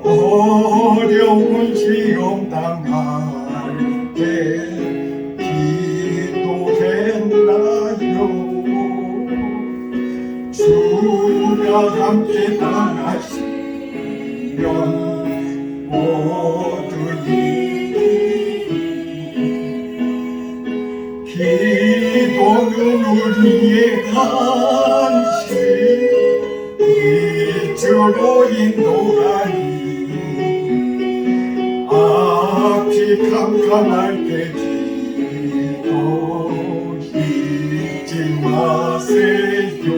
어려운 시험 당할 때 기도했나요? 주가 함께 떠나시면 모두 기도는 우리의 간식 빛으로 인도하니 앞이 캄캄할 때 기도 잊지 마세요.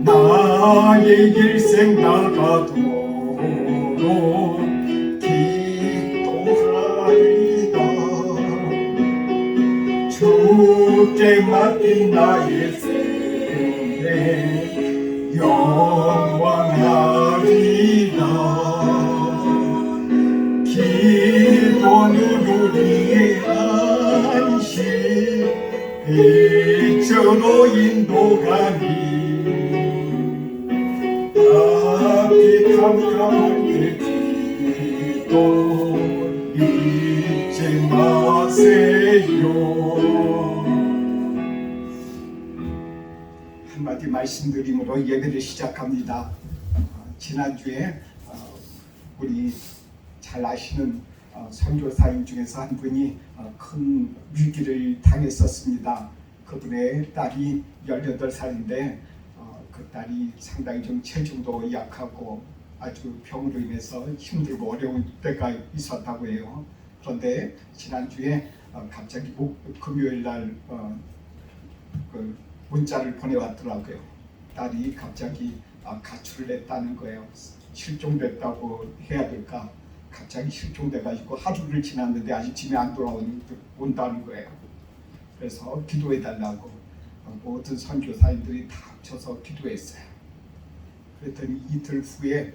나의 일생 나가도록 기도하리다. 주께 맡긴 나의 생애 영원하리라. 기도는 우리의 안식 빛으로 인도가니 앞이 캄캄할 때 기도 잊지 마세요. 한마디 말씀드림으로 예배를 시작합니다. 지난주에 우리 잘 아시는 선교사님 중에서 한 분이 큰 위기를 당했었습니다. 그분의 딸이 18살인데 그 딸이 상당히 좀 체중도 약하고 아주 병으로 인해서 힘들고 어려운 때가 있었다고 해요. 그런데 지난주에 갑자기 금요일 날 그 문자를 보내왔더라고요. 딸이 갑자기 가출을 했다는 거예요. 실종됐다고 해야 될까? 갑자기 실종돼가지고 하루를 지났는데 아직 집에 안 돌아온다는 거예요. 그래서 기도해달라고 모든 선교사님들이 다 합쳐서 기도했어요. 그랬더니 이틀 후에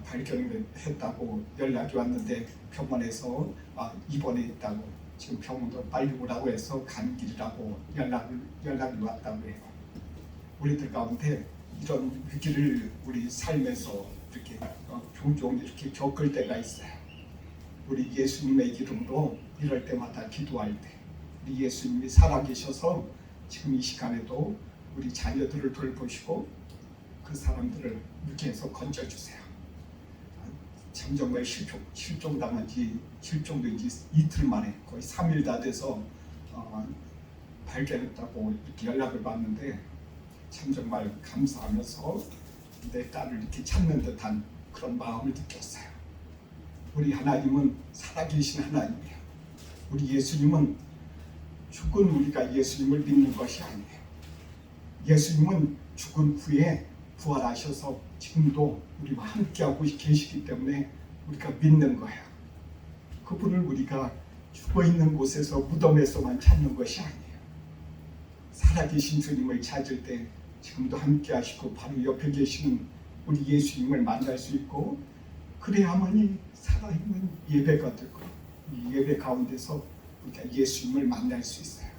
발견했다고 연락이 왔는데 병원에서 입원해 있다고, 지금 병원도 빨리 오라고 해서 가는 길이라고 연락이 왔다고 해요. 우리들 가운데 이런 위기를 우리 삶에서 이렇게 종종 이렇게 겪을 때가 있어요. 우리 예수님의 이름으로 이럴 때마다 기도할 때 우리 예수님이 살아계셔서 지금 이 시간에도 우리 자녀들을 돌보시고 그 사람들을 위기에서 건져주세요. 참 정말 실종당한 지 실종도 이제 이틀 만에 거의 3일 다 돼서 발견했다고 이렇게 연락을 받는데 참 정말 감사하면서 내 딸을 이렇게 찾는 듯한 그런 마음을 느꼈어요. 우리 하나님은 살아계신 하나님이에요. 우리 예수님은 죽은 우리가 예수님을 믿는 것이 아니에요. 예수님은 죽은 후에 부활하셔서 지금도 우리와 함께하고 계시기 때문에 우리가 믿는 거예요. 그분을 우리가 죽어있는 곳에서 무덤에서만 찾는 것이 아니에요. 살아계신 주님을 찾을 때 지금도 함께하시고 바로 옆에 계시는 우리 예수님을 만날 수 있고, 그래야만이 살아있는 예배가 되고 이 예배 가운데서 우리가 예수님을 만날 수 있어요.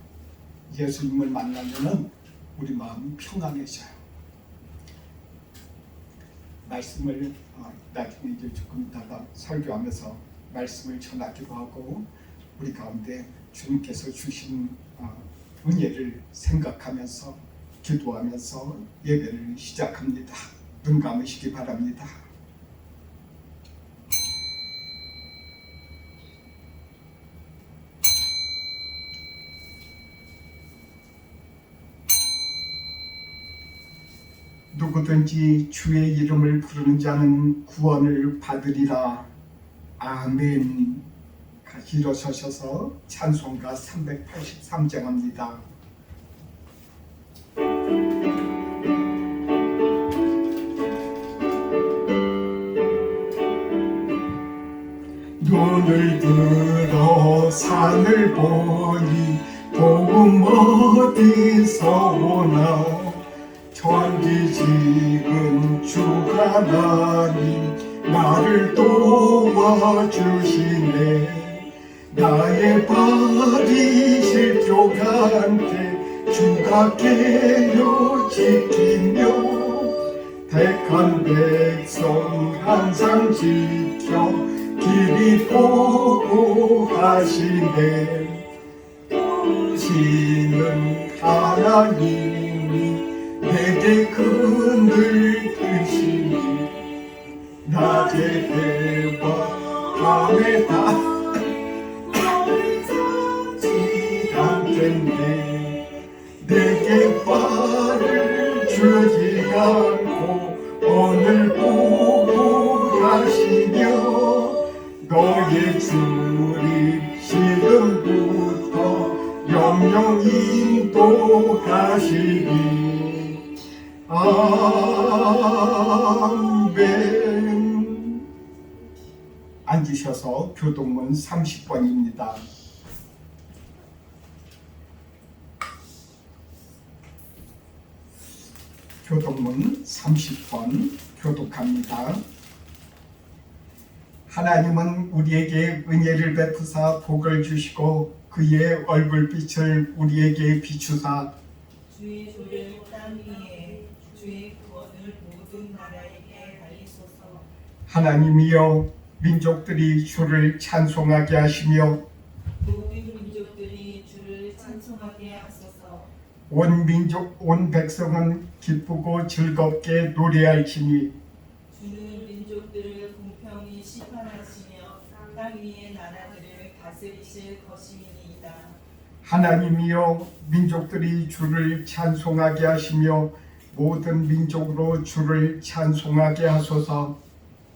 예수님을 만나면은 우리 마음이 평안해져요. 말씀을 나중에 이제 조금 이따가 설교하면서 말씀을 전하기도 하고 우리 가운데 주님께서 주신 은혜를 생각하면서 기도하면서 예배를 시작합니다. 눈 감으시기 바랍니다. 누구든지 주의 이름을 부르는 자는 구원을 받으리라. 아멘. 일어서셔서 찬송가 383장 합니다. 눈을 들어 산을 보니 도움 어디서 오나. 천지지은 주가 나니 나를 도와주시네. 나의 발이 실족한테 주가 깨어 지키며 택한 백성 항상 지켜 길이 보호하시네. 오시는 하나님이 내게 그늘 드시니 낮에 해와 밤에 다 잡지 않겠네. 내게 화를 주지 않고 오늘 보호하시며 너의 주님 지금부터 영영 인도하시니 아멘. 앉으셔서 교동문 30번입니다. 교동문 30번 교독합니다. 하나님은 우리에게 은혜를 베푸사 복을 주시고 그의 얼굴빛을 우리에게 비추사 주의 조를 땅 위에 주의 구원을 모든 나라에게 알리소서. 하나님이여 민족들이 주를 찬송하게 하시며 모든 민족들이 주를 찬송하게 하소서. 온 민족 온 백성은 기쁘고 즐겁게 노래할지니 주는 민족들을 공평히 심판하시며 땅 위의 나라들을 다스리실 것임이니이다. 하나님이여 민족들이 주를 찬송하게 하시며 모든 민족으로 주를 찬송하게 하소서.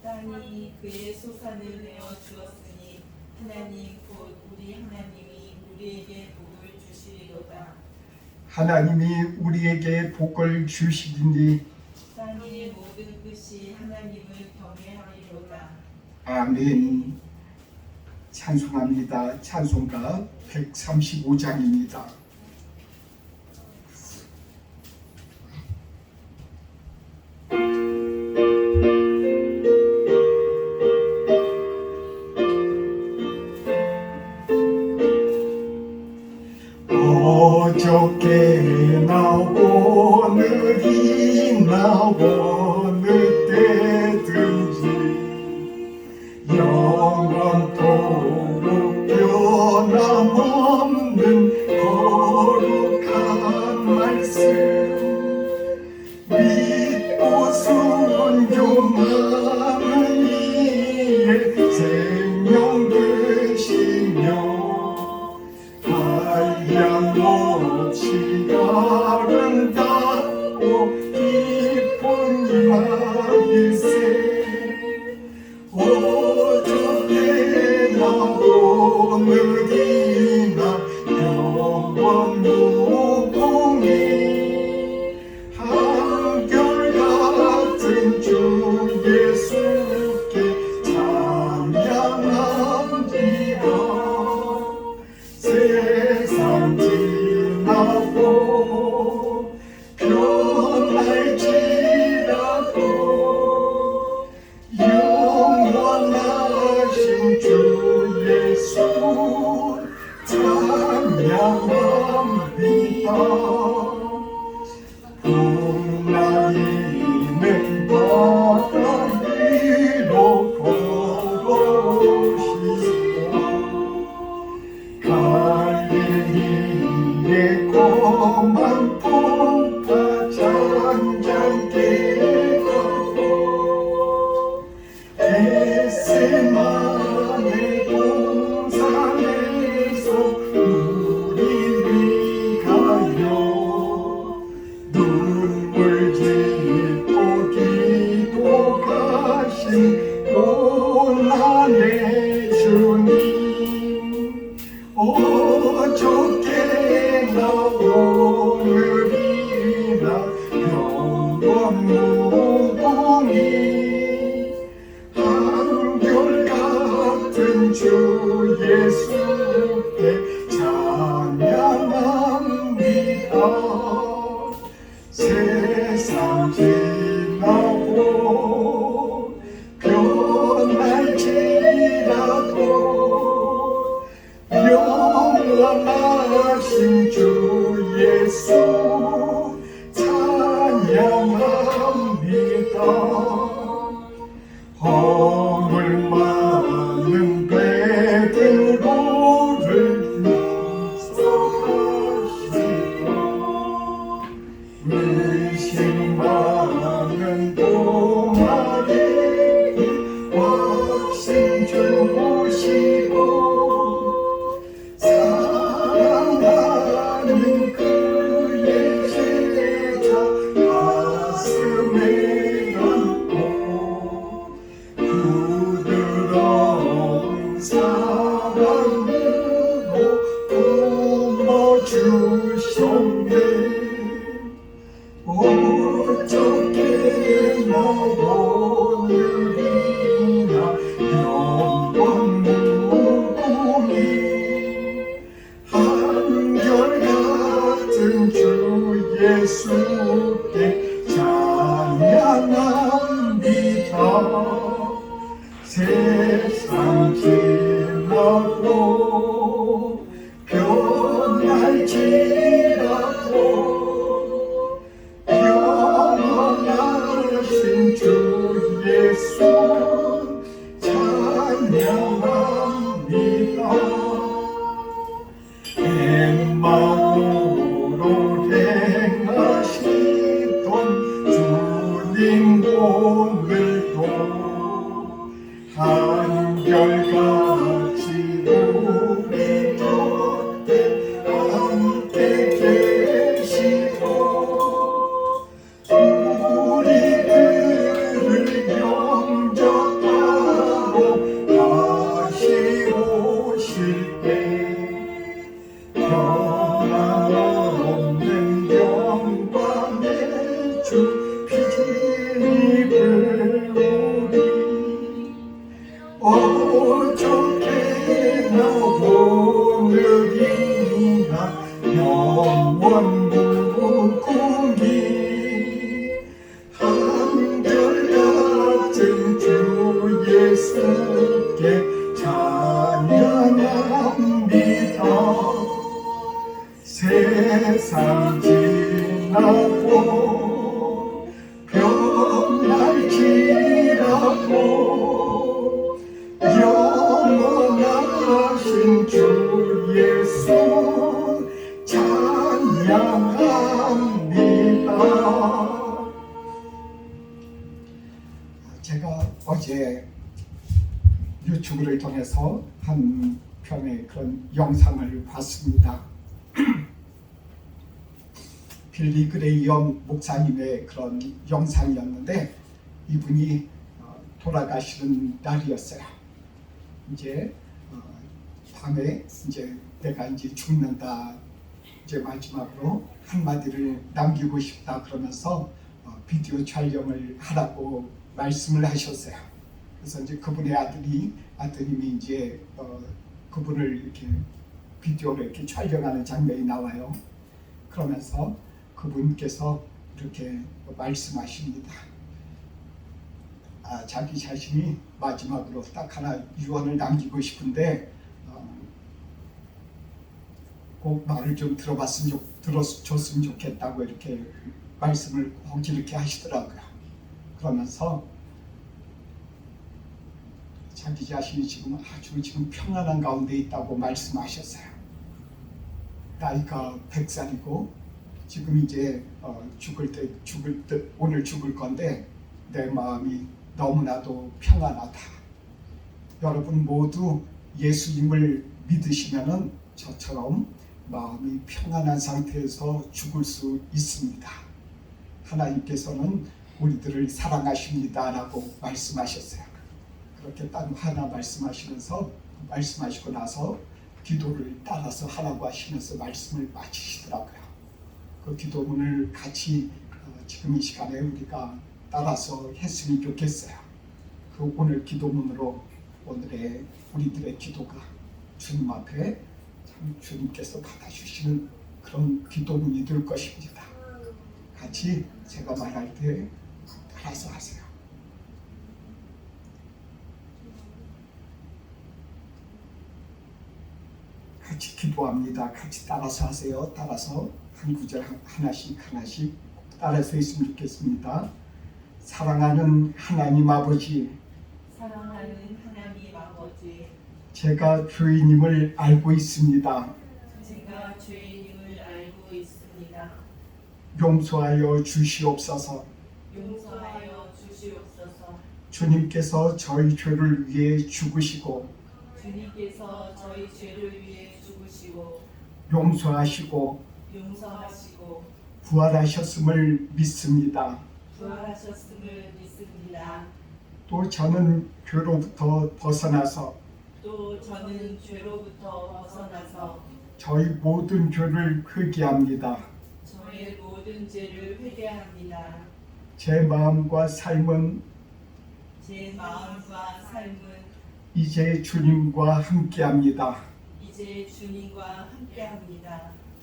땅이 그의 소산을 내어 주었으니 하나님 곧 우리 하나님이 우리에게 복을 주시리로다. 하나님이 우리에게 복을 주시리니 땅의 모든 끝이 하나님을 경외하리로다. 아멘. 찬송합니다. 찬송가 135장입니다. 어저께나 오늘이나 어느 때든지 영원토록 변함없는 세상 지나고 변할지라도 영원하신 주 예수 찬양합니다. 엠마오로 행하시던 주님 오늘도 한결같이 우리 곁에 함께 계시고 우리들을 영접하러 다시 오실 때 변함없는 영광의 주 빛을 우리 어떻게나 오늘이나 영원 무궁히 한결같은 주 예수께 찬양합니다. 세상 지나고 변할지라도 영원하신 주 예수 찬양합니다. 제가 어제 유튜브를 통해서 한 편의 그런 영상을 봤습니다. 빌리 그레이엄 목사님의 그런 영상이었는데 이분이 돌아가시는 날이었어요. 이제 밤에 이제 내가 이제 죽는다, 이제 마지막으로 한마디를 남기고 싶다 그러면서 비디오 촬영을 하라고 말씀을 하셨어요. 그래서 이제 그분의 아드님이 이제 그분을 이렇게 비디오로 이렇게 촬영하는 장면이 나와요. 그러면서 그분께서 이렇게 말씀하십니다. 자기 자신이 마지막으로 딱 하나 유언을 남기고 싶은데 꼭 말을 좀 들어줬으면 좋겠다고 이렇게 말씀을 꼭 이렇게 하시더라고요. 그러면서 자기 자신이 지금 아주 평안한 가운데 있다고 말씀하셨어요. 나이가 100살이고 지금 이제 오늘 죽을 건데 내 마음이 너무나도 평안하다. 여러분 모두 예수님을 믿으시면은 저처럼 마음이 평안한 상태에서 죽을 수 있습니다. 하나님께서는 우리들을 사랑하십니다라고 말씀하셨어요. 그렇게 딱 하나 말씀하시고 나서 기도를 따라서 하라고 하시면서 말씀을 마치시더라고요. 그 기도문을 같이 지금 이 시간에 우리가 따라서 했으면 좋겠어요. 그 오늘 기도문으로 오늘의 우리들의 기도가 주님 앞에 참 주님께서 받아주시는 그런 기도문이 될 것입니다. 같이 제가 말할 때 따라서 하세요. 같이 기도합니다. 같이 따라서 하세요. 따라서 한 구절 하나씩 따라서 했으면 좋겠습니다. 사랑하는 하나님 아버지, 제가 죄인임을 알고 있습니다. 용서하여 주시옵소서. 주님께서 저희 죄를 위해 죽으시고 용서하시고 부활하셨음을 믿습니다. 또 저는 죄로부터 벗어나서 저희 모든 죄를 회개합니다. 제 마음과 삶은 이제 주님과 함께합니다.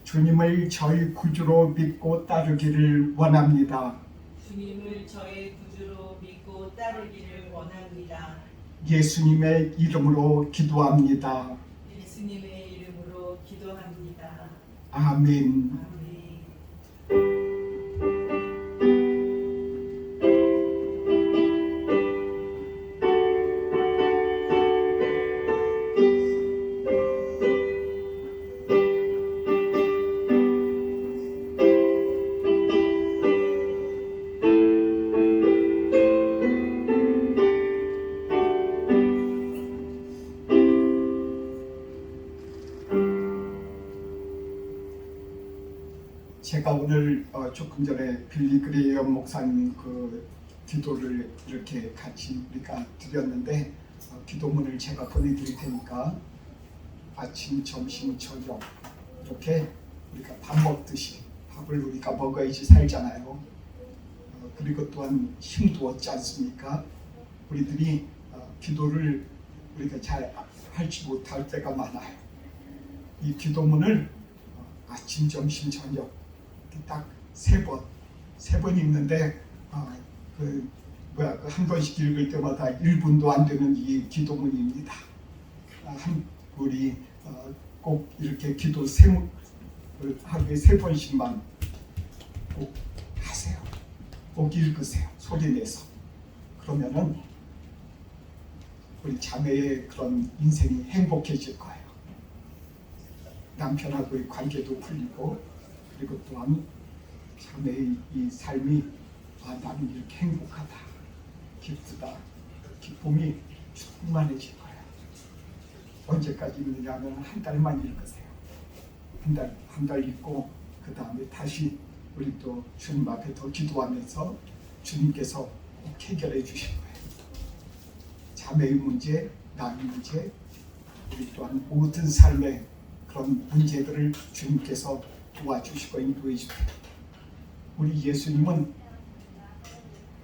주님을 저희 구주로 믿고 따르기를 원합니다. 믿고 따르기를 원합니다. 예수님의 이름으로 기도합니다. 예수님의 이름으로 기도합니다. 아멘. 아멘. 제가 오늘 조금 전에 빌리 그레이엄 목사님 그 기도를 이렇게 같이 우리가 드렸는데 기도문을 제가 보내드릴 테니까 아침, 점심, 저녁 이렇게 우리가 밥 먹듯이 밥을 우리가 먹어야지 살잖아요. 그리고 또한 힘도 얻지 않습니까? 우리들이 기도를 우리가 잘 할지 못할 때가 많아요. 이 기도문을 아침, 점심, 저녁 딱 세 번 읽는데 한 번씩 읽을 때마다 1분도 안 되는 이 기도문입니다. 우리 꼭 이렇게 기도 하루에 3번씩만 꼭 하세요. 꼭 읽으세요. 소리 내서. 그러면은 우리 자매의 그런 인생이 행복해질 거예요. 남편하고의 관계도 풀리고 그리고 또한 자매의 이 삶이 나는 이렇게 행복하다, 기쁘다, 기쁨이 충만해질 거예요. 언제까지 읽느냐면 한 달만 읽으세요. 한 달 읽고 그 다음에 다시 우리 또 주님 앞에 더 기도하면서 주님께서 꼭 해결해 주실 거예요. 자매의 문제, 나의 문제, 우리 또한 모든 삶의 그런 문제들을 주님께서 도와주시고 인도해 주세요. 우리 예수님은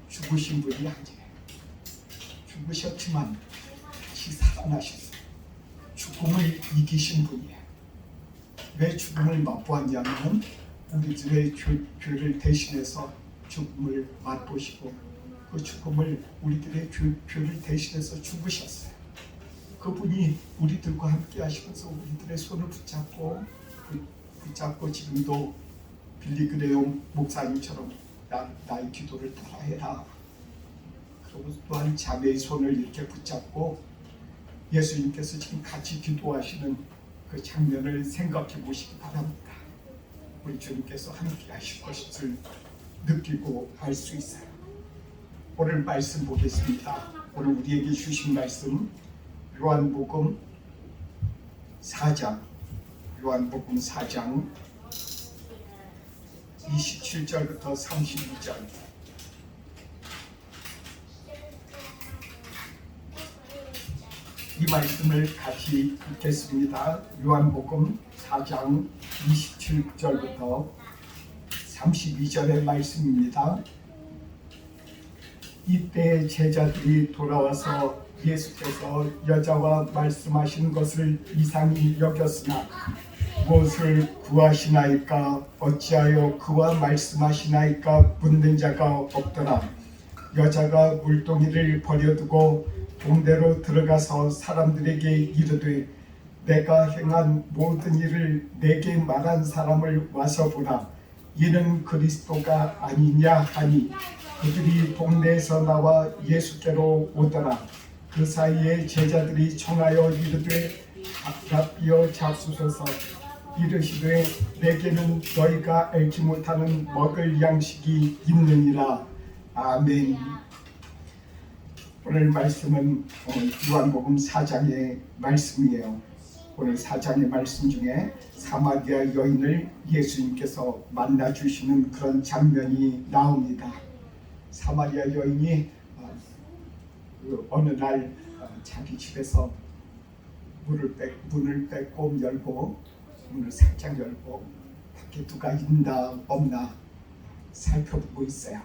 죽으신 분이 아니에요. 죽으셨지만 다시 살아나셨어요. 죽음을 이기신 분이에요. 왜 죽음을 맛보았냐면 우리들의 죄를 대신해서 죽음을 맛보시고 그 죽음을 우리들의 죄를 대신해서 죽으셨어요. 그분이 우리들과 함께 하시면서 우리들의 손을 붙잡고 지금도 빌리 그레이엄 목사님처럼 나의 기도를 따라해라. 그리고 또한 자매의 손을 이렇게 붙잡고 예수님께서 지금 같이 기도하시는 그 장면을 생각해 보시기 바랍니다. 우리 주님께서 함께 하실 것을 느끼고 알 수 있어요. 오늘 말씀 보겠습니다. 오늘 우리에게 주신 말씀 요한복음 4장 27절부터 32절. 이 말씀을 같이 읽겠습니다. 요한복음 4장 27절부터 32절의 말씀입니다. 이때 제자들이 돌아와서 예수께서 여자와 말씀하신 것을 이상히 여겼으나 무엇을 구하시나이까 어찌하여 그와 말씀하시나이까 묻는 자가 없더라. 여자가 물동이를 버려두고 동대로 들어가서 사람들에게 이르되 내가 행한 모든 일을 내게 말한 사람을 와서 보라. 이는 그리스도가 아니냐 하니 그들이 동네에서 나와 예수께로 오더라. 그 사이에 제자들이 청하여 이르되 라비여 잡수소서. 이르시되 내게는 너희가 알지 못하는 먹을 양식이 있느니라. 아멘. 오늘 말씀은 요한복음 4장의 말씀이에요. 오늘 4장의 말씀 중에 사마리아 여인을 예수님께서 만나주시는 그런 장면이 나옵니다. 사마리아 여인이 어느 날 자기 집에서 문을 빼꼼 열고 문을 살짝 열고 밖에 누가 있나 없나 살펴보고 있어요.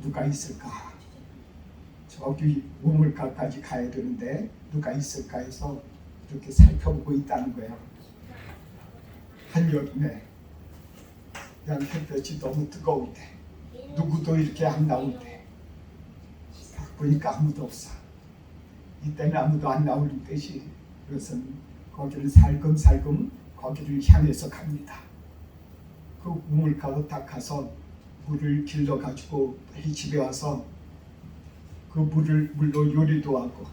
누가 있을까? 저기 우물가까지 가야 되는데 누가 있을까 해서 이렇게 살펴보고 있다는 거예요. 한여름에 그냥 햇볕이 너무 뜨거울 때 누구도 이렇게 안 나올 때 보니까 아무도 없어. 이때는 아무도 안 나오는 뜻이 그것은 거기를 살금살금 거기를 향해서 갑니다. 그 우물가로 딱 가서 물을 길러가지고 빨리 집에 와서 그 물로 요리도 하고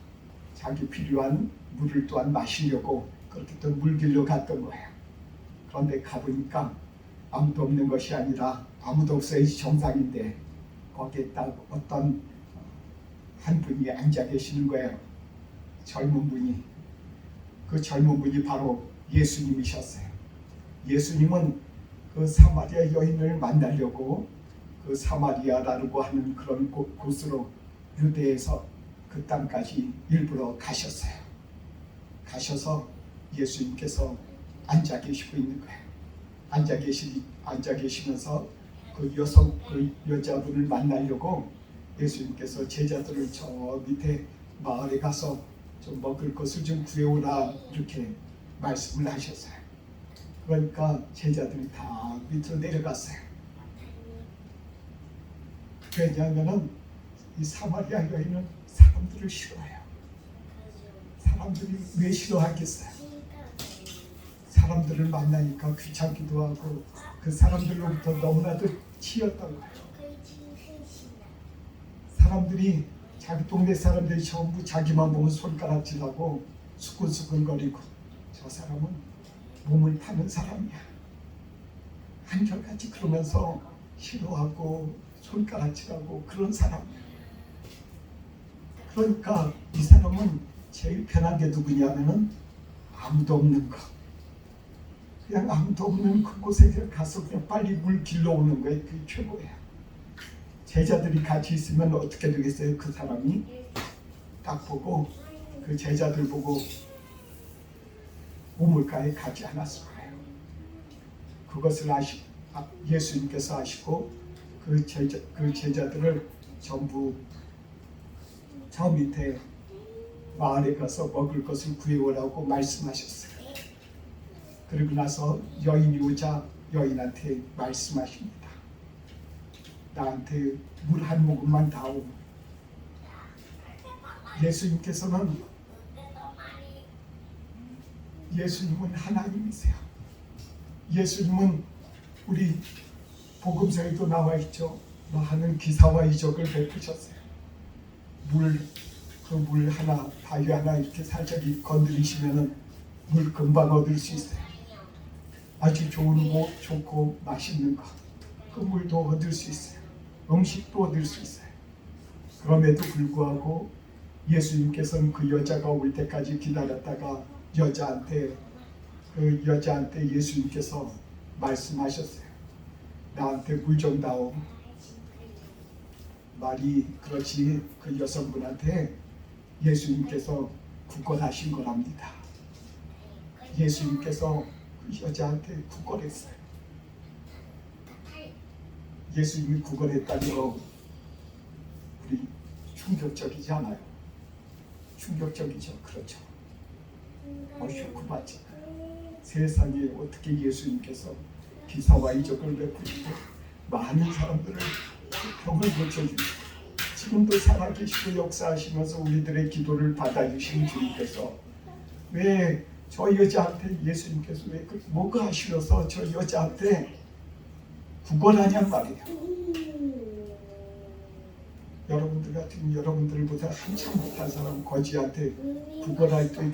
자기 필요한 물을 또한 마시려고 그렇게 또 물 길러 갔던 거예요. 그런데 가보니까 아무도 없는 것이 아니라 아무도 없어야지 정상인데 거기에 딱 어떤 한 분이 앉아 계시는 거예요. 젊은 분이. 그 젊은 분이 바로 예수님이셨어요. 예수님은 그 사마리아 여인을 만나려고 그 사마리아라고 하는 그런 곳으로 유대에서 그 땅까지 일부러 가셨어요. 가셔서 예수님께서 앉아 계시고 있는 거예요. 앉아 계시면서 그 여자분을 만나려고 예수님께서 제자들을 저 밑에 마을에 가서 좀 먹을 것을 좀 구해오라 이렇게 말씀을 하셨어요. 그러니까 제자들이 다 밑으로 내려갔어요. 왜냐하면 이 사마리아 여인은 사람들을 싫어해요. 사람들이 왜 싫어하겠어요? 사람들을 만나니까 귀찮기도 하고 그 사람들로부터 너무나도 치였던 거예요. 사람들이 자기 동네 사람들이 전부 자기만 보면 손가락질하고 수근수근거리고 저 사람은 몸을 파는 사람이야. 한결같이 그러면서 싫어하고 손가락질하고 그런 사람이야. 그러니까 이 사람은 제일 편한 게 누구냐면은 아무도 없는 거. 그냥 아무도 없는 그곳에 가서 그냥 빨리 물 길러오는 거예요. 그게 최고예요. 제자들이 같이 있으면 어떻게 되겠어요? 그 사람이 딱 보고 그 제자들 보고 우물가에 가지 않았을 거예요. 그것을 예수님께서 아시고 그 제자들을 전부 저 밑에 마을에 가서 먹을 것을 구해오라고 말씀하셨어요. 그리고 나서 여인이 오자 여인한테 말씀하십니다. 나한테 물 한 모금만 다오. 예수님께서는 예수님은 하나님이세요. 예수님은 우리 복음서에도 나와 있죠. 많은 기사와 이적을 베푸셨어요. 물 하나, 바위 하나 이렇게 살짝 건드리시면은 물 금방 얻을 수 있어요. 아주 좋고 맛있는 거, 그 물도 얻을 수 있어요. 음식도 얻을 수 있어요. 그럼에도 불구하고 예수님께서는 그 여자가 올 때까지 기다렸다가 여자한테 예수님께서 말씀하셨어요. 나한테 물 좀 다오. 말이 그렇지 그 여성분한테 예수님께서 구걸하신 거랍니다. 예수님께서 그 여자한테 구걸했어요. 예수님이 구걸했다는 거 우리 충격적이지 않아요? 충격적이죠. 그렇죠. 쇼크받지. 세상에 어떻게 예수님께서 기사와 이적을 베푸시고 많은 사람들을 병을 고쳐주시고 지금도 살아계시고 역사하시면서 우리들의 기도를 받아주신 주님께서 왜 저 여자한테 예수님께서 왜 뭐가 하시면서 저 여자한테 구걸하냔 말이에요. 여러분들 같은 여러분들보다 한참 못한 사람 거지한테 구걸할 때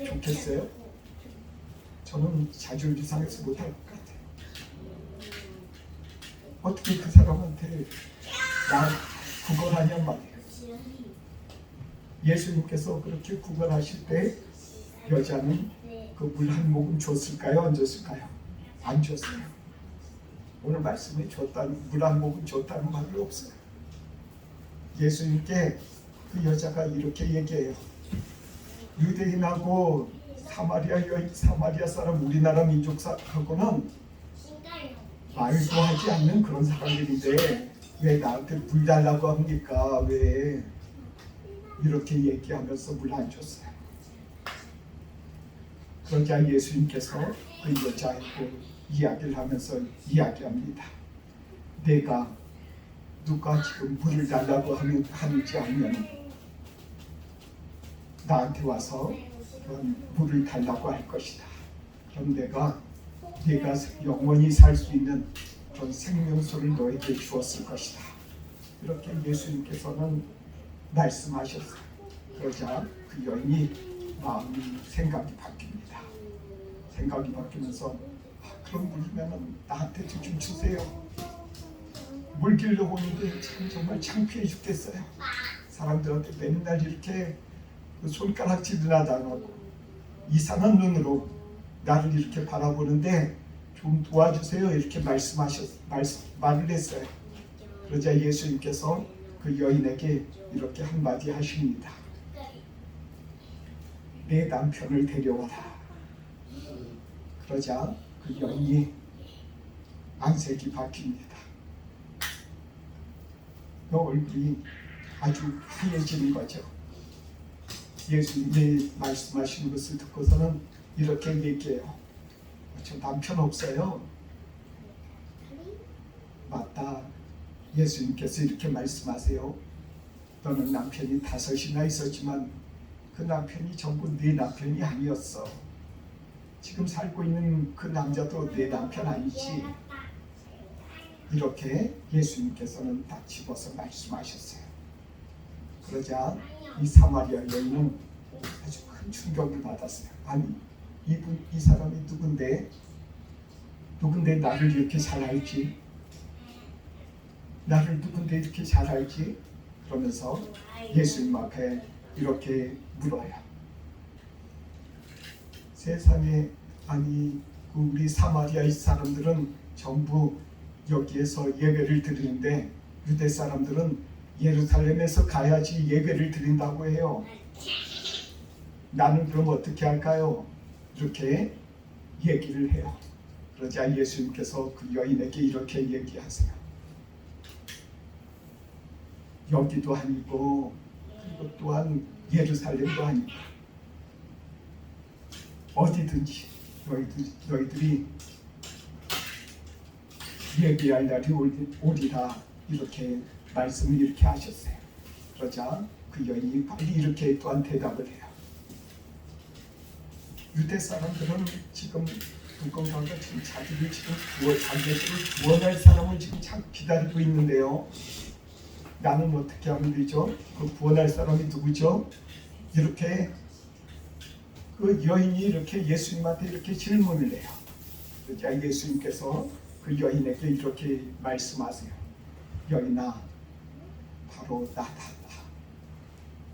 좋겠어요? 저는 자존심 상해서 못할 것 같아요. 어떻게 그 사람한테 나 구걸하냔 말이에요. 예수님께서 그렇게 구걸하실 때 여자는 그 물 한 모금 줬을까요? 안 줬을까요? 안 줬어요. 오늘 말씀에 물 한 모금 줬다는 말이 없어요. 예수님께 그 여자가 이렇게 얘기해요. 유대인하고 사마리아 사람 우리나라 민족하고는 말도 하지 않는 그런 사람들인데 왜 나한테 물 달라고 합니까? 왜 이렇게 얘기하면서 물 안 줬어요. 그러자 예수님께서 그 여자하고 이야기를 하면서 이야기합니다. 내가 누가 지금 물을 달라고 하는지 알면 나한테 와서 물을 달라고 할 것이다. 그럼 내가 영원히 살 수 있는 그런 생명수를 너에게 주었을 것이다. 이렇게 예수님께서는 말씀하셨어요. 그러자 그 여인이 생각이 바뀝니다. 생각이 바뀌면서 그런 물이면 나한테도 좀 주세요. 물 길러 오는데 정말 창피해 죽겠어요. 사람들한테 맨날 이렇게 손가락질을 하다가고 이상한 눈으로 나를 이렇게 바라보는데 좀 도와주세요. 이렇게 말을 했어요. 그러자 예수님께서 그 여인에게 이렇게 한마디 하십니다. 내 남편을 데려와라. 그러자 그 여인이 안색이 바뀝니다. 그 얼굴이 아주 하얘지는 거죠. 예수님이 말씀하시는 것을 듣고서는 이렇게 얘기해요. 저 남편 없어요. 맞다. 예수님께서 이렇게 말씀하세요. 너는 남편이 5이나 있었지만 그 남편이 전부 네 남편이 아니었어. 지금 살고 있는 그 남자도 내 남편 아니지. 이렇게 예수님께서는 딱 집어서 말씀하셨어요. 그러자 이 사마리아 여인은 아주 큰 충격을 받았어요. 아니, 이 사람이 누군데 나를 이렇게 잘 알지? 나를 누군데 이렇게 잘 알지? 그러면서 예수님 앞에 이렇게 물어요. 세상에, 아니 우리 사마리아 사람들은 전부 여기에서 예배를 드리는데 유대 사람들은 예루살렘에서 가야지 예배를 드린다고 해요. 나는 그럼 어떻게 할까요? 이렇게 얘기를 해요. 그러자 예수님께서 그 여인에게 이렇게 얘기하세요. 여기도 아니고 그리고 또한 예루살렘도 아니고 어디든지 너희들이 예배할 날이 오리라. 이렇게 말씀을 이렇게 하셨어요. 그러자 그 여인이 빨리 이렇게 또한 대답을 해요. 유대 사람들은 지금 누군가가 지금 자기를 구원할 사람을 지금 참 기다리고 있는데요. 나는 어떻게 하면 되죠? 그 구원할 사람이 누구죠? 이렇게 그 여인이 이렇게 예수님한테 이렇게 질문을 해요. 그러자 예수님께서 그 여인에게 이렇게 말씀하세요. 여인아, 바로 나다.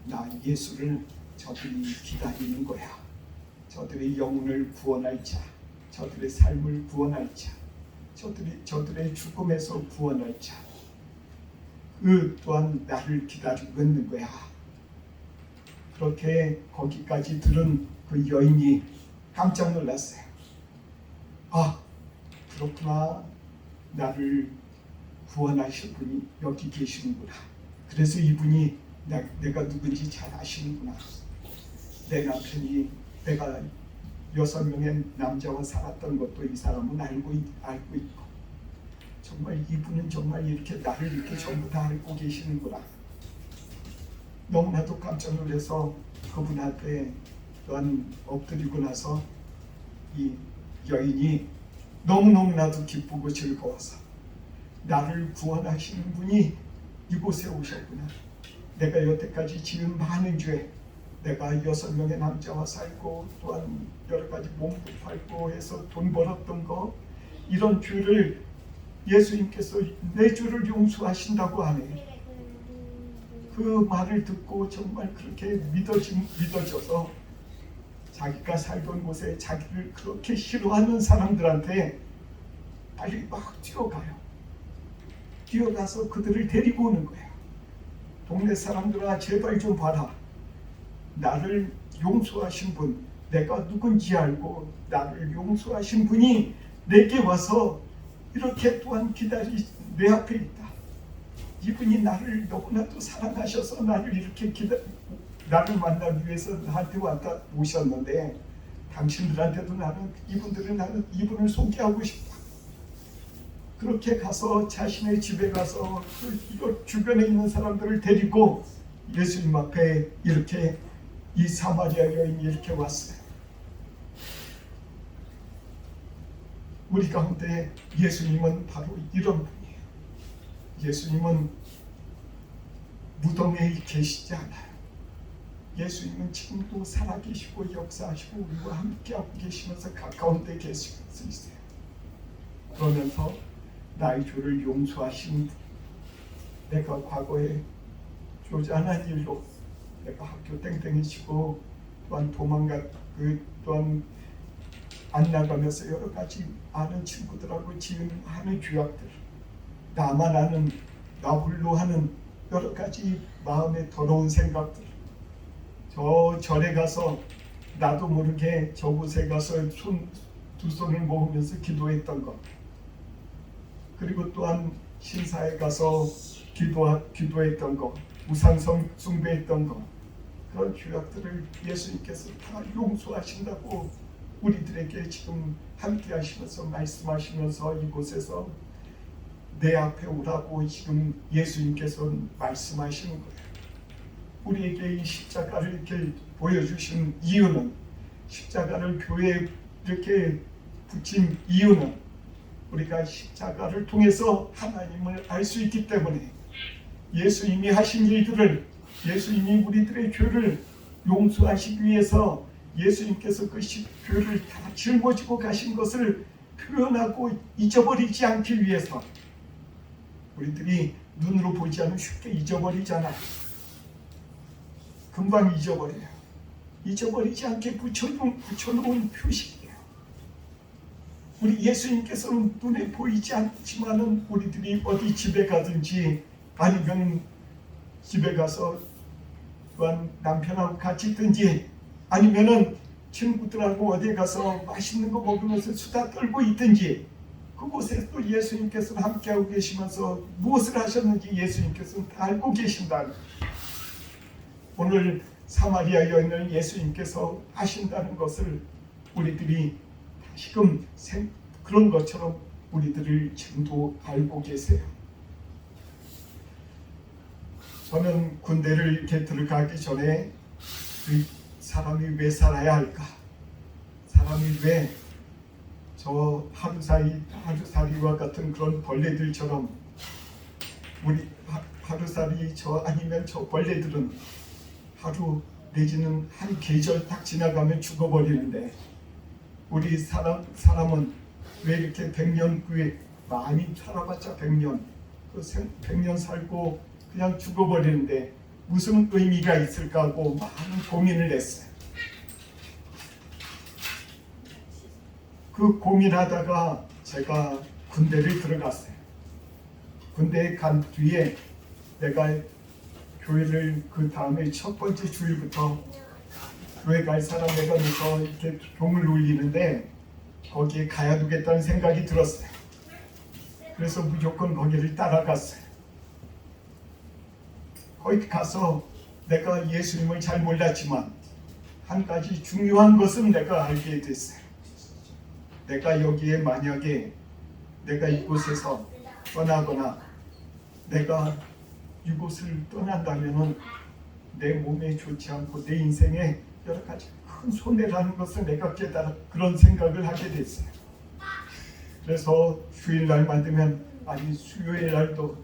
나 예수를 저들이 기다리는 거야. 저들의 영혼을 구원할 자, 저들의 삶을 구원할 자, 저들의 죽음에서 구원할 자, 그 또한 나를 기다리고 있는 거야. 그렇게 거기까지 들은 그 여인이 깜짝 놀랐어요. 아, 그렇구나. 나를 구원하실 분이 여기 계시는구나. 그래서 이분이 내가 누군지 잘 아시는구나. 내 남편이 내가 6명의 남자와 살았던 것도 이 사람은 알고 있고 정말 이분은 정말 이렇게 나를 이렇게 전부 다 알고 계시는구나. 너무나도 깜짝 놀라서 그분 앞에 또한 엎드리고 나서 이 여인이 너무나도 기쁘고 즐거워서 나를 구원하시는 분이 이곳에 오셨구나. 내가 여태까지 지은 많은 죄, 내가 6명의 남자와 살고 또한 여러 가지 몸도 팔고 해서 돈 벌었던 거, 이런 죄를 예수님께서 내 죄를 용서하신다고 하네. 그 말을 듣고 정말 그렇게 믿어져서 자기가 살던 곳에 자기를 그렇게 싫어하는 사람들한테 빨리 막 뛰어가서 그들을 데리고 오는 거야. 동네 사람들아, 제발 좀 봐라. 나를 용서하신 분, 내가 누군지 알고 나를 용서하신 분이 내게 와서 이렇게 또한 내 앞에 있다. 이분이 나를 너무나도 사랑하셔서 나를 이렇게 나를 만나기 위해서 나한테 오셨는데 당신들한테도 나는 이분을 소개하고 싶다. 그렇게 가서 자신의 집에 가서 그 주변에 있는 사람들을 데리고 예수님 앞에 이렇게 이 사마리아 여인이 이렇게 왔어요. 우리 가운데 예수님은 바로 이런 분이에요. 예수님은 무덤에 계시지 않아요. 예수님은 지금도 살아계시고 역사하시고 우리와 함께하고 계시면서 가까운 데 계실 수 있어요. 그러면서 나의 죄를 용서하신 분, 내가 과거에 교잔한 일로 내가 학교 땡땡이 치고 또한 또한 안 나가면서 여러 가지 아는 친구들하고 지은 하는 죄악들, 나만 아는 나 홀로 하는 여러 가지 마음의 더러운 생각들, 저 절에 가서 나도 모르게 저곳에 가서 두 손을 모으면서 기도했던 것, 그리고 또한 신사에 가서 기도했던 것, 우상 숭배했던 것, 그런 죄악들을 예수님께서 다 용서하신다고 우리들에게 지금 함께 하시면서 말씀하시면서 이곳에서 내 앞에 오라고 지금 예수님께서 말씀하시는 거예요. 우리에게 이 십자가를 이렇게 보여주신 이유는, 십자가를 교회에 이렇게 붙인 이유는 우리가 십자가를 통해서 하나님을 알 수 있기 때문에, 예수님이 하신 일들을, 예수님이 우리들의 죄를 용서하시기 위해서 예수님께서 그 죄를 다 짊어지고 가신 것을 표현하고 잊어버리지 않기 위해서, 우리들이 눈으로 보지 않으면 쉽게 잊어버리잖아요. 금방 잊어버려요. 잊어버리지 않게 붙여놓은 표식이에요. 우리 예수님께서는 눈에 보이지 않지만은 우리들이 어디 집에 가든지 아니면 집에 가서 또한 남편하고 같이 있든지 아니면은 친구들하고 어디 가서 맛있는 거 먹으면서 수다 떨고 있든지 그곳에 또 예수님께서는 함께하고 계시면서 무엇을 하셨는지 예수님께서는 다 알고 계신다. 오늘 사마리아 여인을 예수님께서 하신다는 것을 우리들이 다시금 그런 것처럼 우리들을 지금도 알고 계세요. 저는 군대를 이렇게 들어가기 전에 사람이 왜 살아야 할까? 사람이 왜 저 하루살이와 같은 그런 벌레들처럼, 우리 하루살이 아니면 저 벌레들은 하루 내지는 한 계절 딱 지나가면 죽어버리는데, 우리 사람은 왜 이렇게 100년 후에, 많이 살아봤자 100년, 100년 살고 그냥 죽어버리는데 무슨 의미가 있을까 하고 많은 고민을 했어요. 그 고민하다가 제가 군대를 들어갔어요. 군대에 간 뒤에 내가 교회를 그 다음에 첫 번째 주일부터 교회 갈 사람 내가면서 이렇게 종을 울리는데 거기에 가야 되겠다는 생각이 들었어요. 그래서 무조건 거기를 따라갔어요. 거기 가서 내가 예수님을 잘 몰랐지만 한 가지 중요한 것은 내가 알게 됐어요. 내가 여기에 만약에 내가 이곳에서 떠나거나 내가 이곳을 떠난다면 내 몸에 좋지 않고 내 인생에 여러 가지 큰 손해라는 것을 내가 깨달아 그런 생각을 하게 됐어요. 그래서 주일날만 되면, 아니 수요일 날도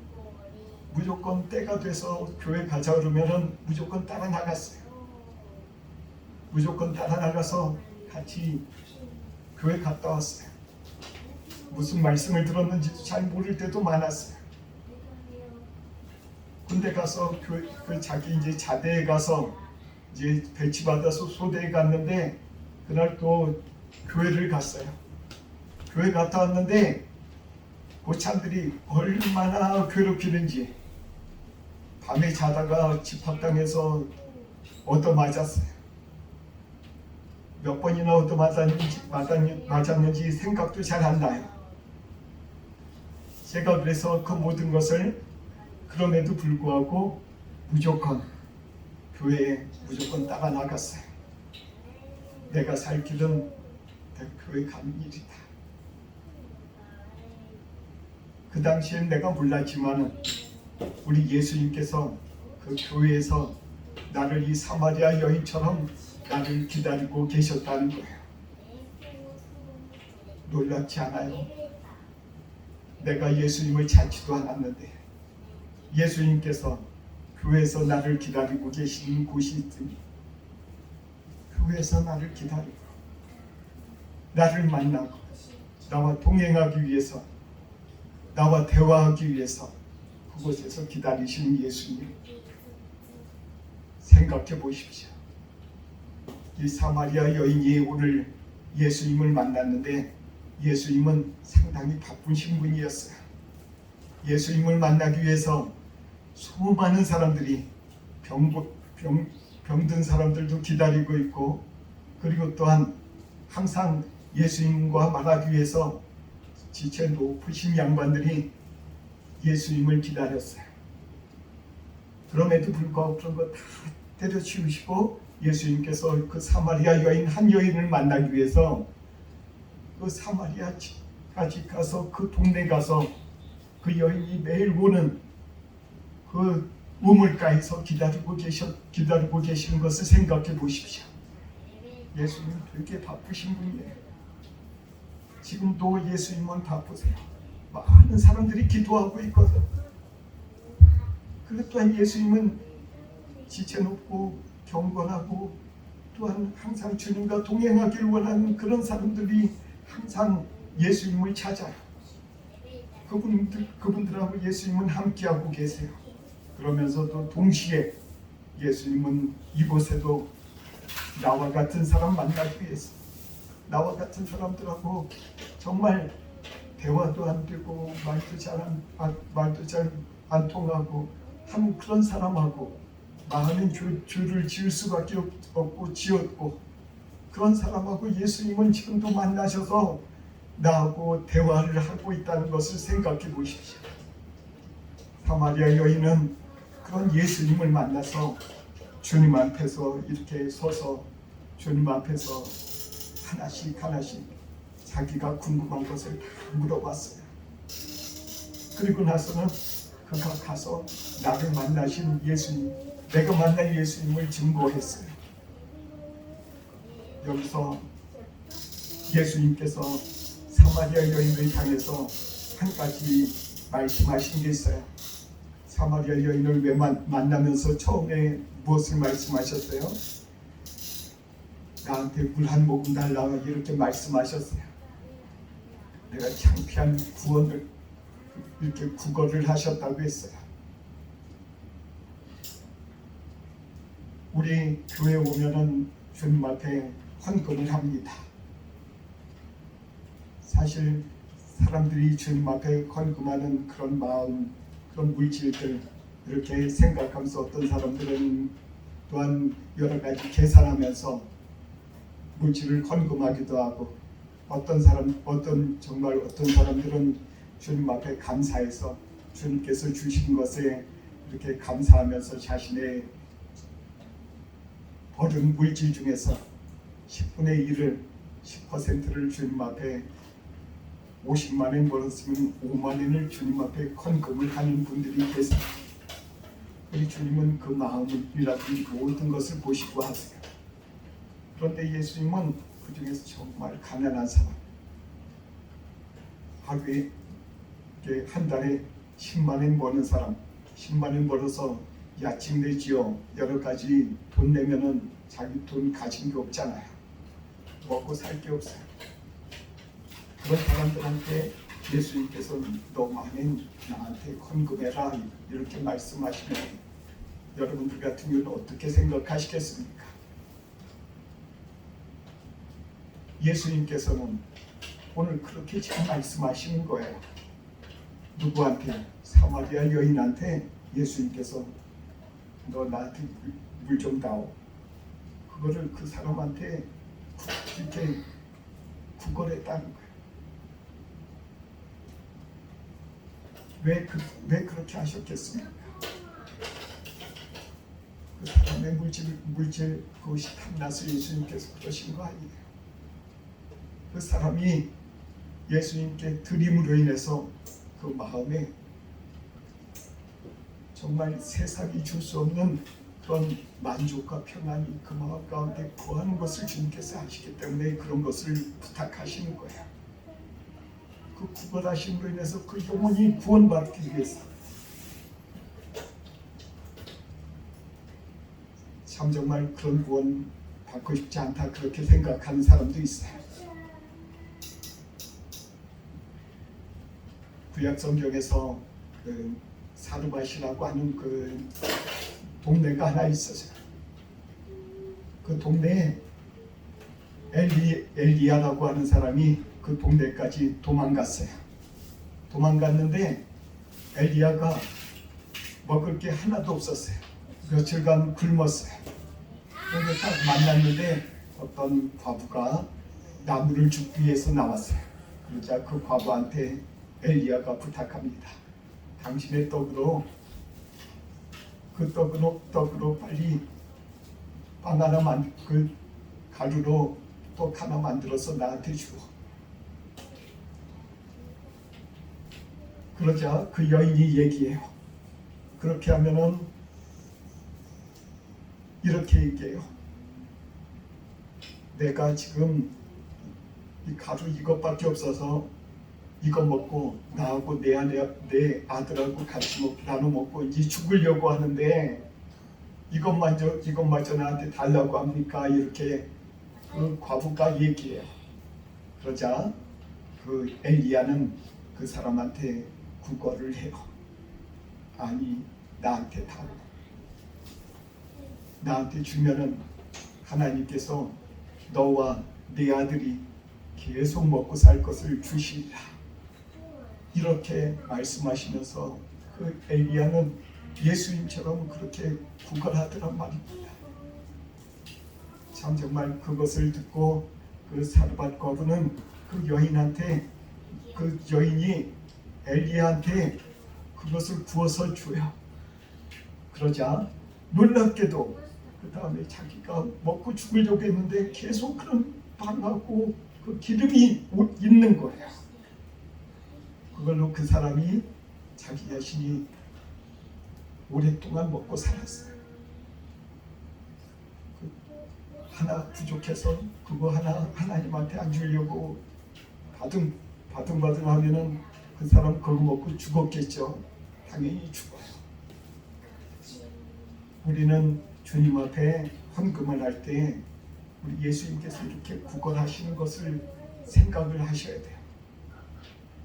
무조건 때가 돼서 교회 가자 그러면은 무조건 따라 나갔어요. 무조건 따라 나가서 같이 교회 갔다 왔어요. 무슨 말씀을 들었는지도 잘 모를 때도 많았어요. 군대 가서 자기 이제 자대에 가서 이제 배치받아서 소대에 갔는데, 그날 또 교회를 갔어요. 교회 갔다 왔는데 고참들이 얼마나 괴롭히는지, 밤에 자다가 집합당해서 얻어맞았어요. 몇 번이나 얻어맞았는지 생각도 잘 안 나요. 제가 그래서 그 모든 것을 그럼에도 불구하고 무조건 교회에 무조건 따라 나갔어요. 내가 살 길은 교회 가는 일이다. 그 당시엔 내가 몰랐지만 우리 예수님께서 그 교회에서 나를 이 사마리아 여인처럼 나를 기다리고 계셨다는 거예요. 놀랍지 않아요? 내가 예수님을 찾지도 않았는데 예수님께서 교회에서 나를 기다리고 계시는 곳이 있더니 교회에서 나를 기다리고 나를 만나고 나와 동행하기 위해서 나와 대화하기 위해서 그곳에서 기다리시는 예수님 생각해 보십시오. 이 사마리아 여인이 오늘 예수님을 만났는데 예수님은 상당히 바쁘신 분이었어요. 예수님을 만나기 위해서 수많은 사람들이 병든 사람들도 기다리고 있고 그리고 또한 항상 예수님과 말하기 위해서 지체 높으신 양반들이 예수님을 기다렸어요. 그럼에도 불구하고 그런 거 다 때려치우시고 예수님께서 그 사마리아 여인 한 여인을 만나기 위해서 그 사마리아까지 가서 그 동네 가서 그 여인이 매일 오는 그 우물가에서 기다리고 계시는 것을 생각해 보십시오. 예수님 되게 바쁘신 분이에요. 지금도 예수님은 바쁘세요. 많은 사람들이 기도하고 있거든. 그것 또한 예수님은 지체놓고 경건하고 또한 항상 주님과 동행하기를 원하는 그런 사람들이 항상 예수님을 찾아요. 그분들하고 예수님은 함께하고 계세요. 그러면서도 동시에 예수님은 이곳에도 나와 같은 사람 만나기 위해서 나와 같은 사람들하고 정말 대화도 안 되고 말도 잘 안 통하고 한 그런 사람하고 많은 죄를 지을 수밖에 없고 지었고 그런 사람하고 예수님은 지금도 만나셔서 나하고 대화를 하고 있다는 것을 생각해 보십시오. 사마리아 여인은 그런 예수님을 만나서 주님 앞에서 이렇게 서서 주님 앞에서 하나씩 자기가 궁금한 것을 다 물어봤어요. 그리고 나서는 그가 가서 나를 만나신 예수님, 내가 만난 예수님을 증거했어요. 여기서 예수님께서 사마리아 여인을 향해서 한 가지 말씀하신 게 있어요. 사마리아 여인을 왜 만나면서 처음에 무엇을 말씀하셨어요? 나한테 물 한 모금 달라 이렇게 말씀하셨어요. 내가 창피한 구원을 이렇게 구걸을 하셨다고 했어요. 우리 교회 오면은 주님 앞에 헌금을 합니다. 사실 사람들이 주님 앞에 헌금하는 그런 마음, 그런 물질들 이렇게 생각하면서 어떤 사람들은 또한 여러 가지 계산하면서 물질을 헌금하기도 하고 어떤 사람들은 주님 앞에 감사해서 주님께서 주신 것에 이렇게 감사하면서 자신의 버는 물질 중에서 10분의 1을 10%를 주님 앞에 50만 원 벌었으면 5만 원을 주님 앞에 헌금을 하는 분들이 계세요. 우리 주님은 그 마음이라도 모든 것을 보시고 하세요. 그런데 예수님은 그 중에서 정말 가난한 사람, 하루에 한 달에 10만 원 버는 사람, 10만 원 벌어서 야칭 내지요 여러 가지 돈 내면은 자기 돈 가진 게 없잖아요. 먹고 살 게 없어요. 그런 사람들한테 예수님께서 너만은 나한테 헌금해라 이렇게 말씀하시면 여러분들 같은 경우는 어떻게 생각하시겠습니까? 예수님께서는 오늘 그렇게 잘 말씀하시는 거예요. 누구한테? 사마리아 여인한테 예수님께서 너 나한테 물 좀 다오. 그거를 그 사람한테 이렇게 구걸했다는 거예요. 왜 그렇게 하셨겠습니까? 그 사람의 물질 그것이 탐나서 예수님께서 그러신 거 아니에요. 그 사람이 예수님께 드림으로 인해서 그 마음에 정말 세상이 줄 수 없는 그런 만족과 평안이 그 마음 가운데 거하는 것을 주님께서 아시기 때문에 그런 것을 부탁하시는 거예요. 그 구걸하심으로 인해서 그 영혼이 구원받기 위해서 참 정말 그런 구원 받고 싶지 않다 그렇게 생각하는 사람도 있어요. 구약 성경에서 그 사르밧이라고 하는 그 동네가 하나 있었어요. 그 동네에 엘리야라고 하는 사람이 그 동네까지 도망갔어요. 도망갔는데 엘리야가 먹을 게 하나도 없었어요. 며칠간 굶었어요. 그런데 딱 만났는데 어떤 과부가 나무를 줍기 위해서 나왔어요. 그러자 그 과부한테 엘리야가 부탁합니다. 당신의 떡으로 그 떡으로 빨리 빵 하나 그 가루로 떡 하나 만들어서 나한테 주어. 그러자 그 여인이 얘기해요. 그렇게 하면은 이렇게 얘기해요. 내가 지금 이 가루 이것밖에 없어서 이거 먹고 나하고 내 아들하고 같이 나눠 먹고 이제 죽으려고 하는데 이것마저 나한테 달라고 합니까? 이렇게 그 과부가 얘기해요. 그러자 그 엘리야는 그 사람한테 구걸을 해요. 아니 나한테 달라. 나한테 주면은 하나님께서 너와 네 아들이 계속 먹고 살 것을 주시리라. 이렇게 말씀하시면서 그 엘리야는 예수님처럼 그렇게 구걸하더란 말입니다. 참 정말 그것을 듣고 그 사르밧 과부는 그 여인한테 그 여인이 엘리야한테 그것을 구워서 줘요. 그러자 놀랍게도 그 다음에 자기가 먹고 죽으려고 했는데 계속 그런 빵하고 그 기름이 있는 거예요. 그걸로 그 사람이 자기 자신이 오랫동안 먹고 살았어요. 하나 부족해서 그거 하나 하나님한테 안 주려고 바둥 하면은 그 사람 그거 먹고 죽었겠죠. 당연히 죽어요. 우리는 주님 앞에 헌금을 할 때 우리 예수님께서 이렇게 구걸하시는 것을 생각을 하셔야 돼요.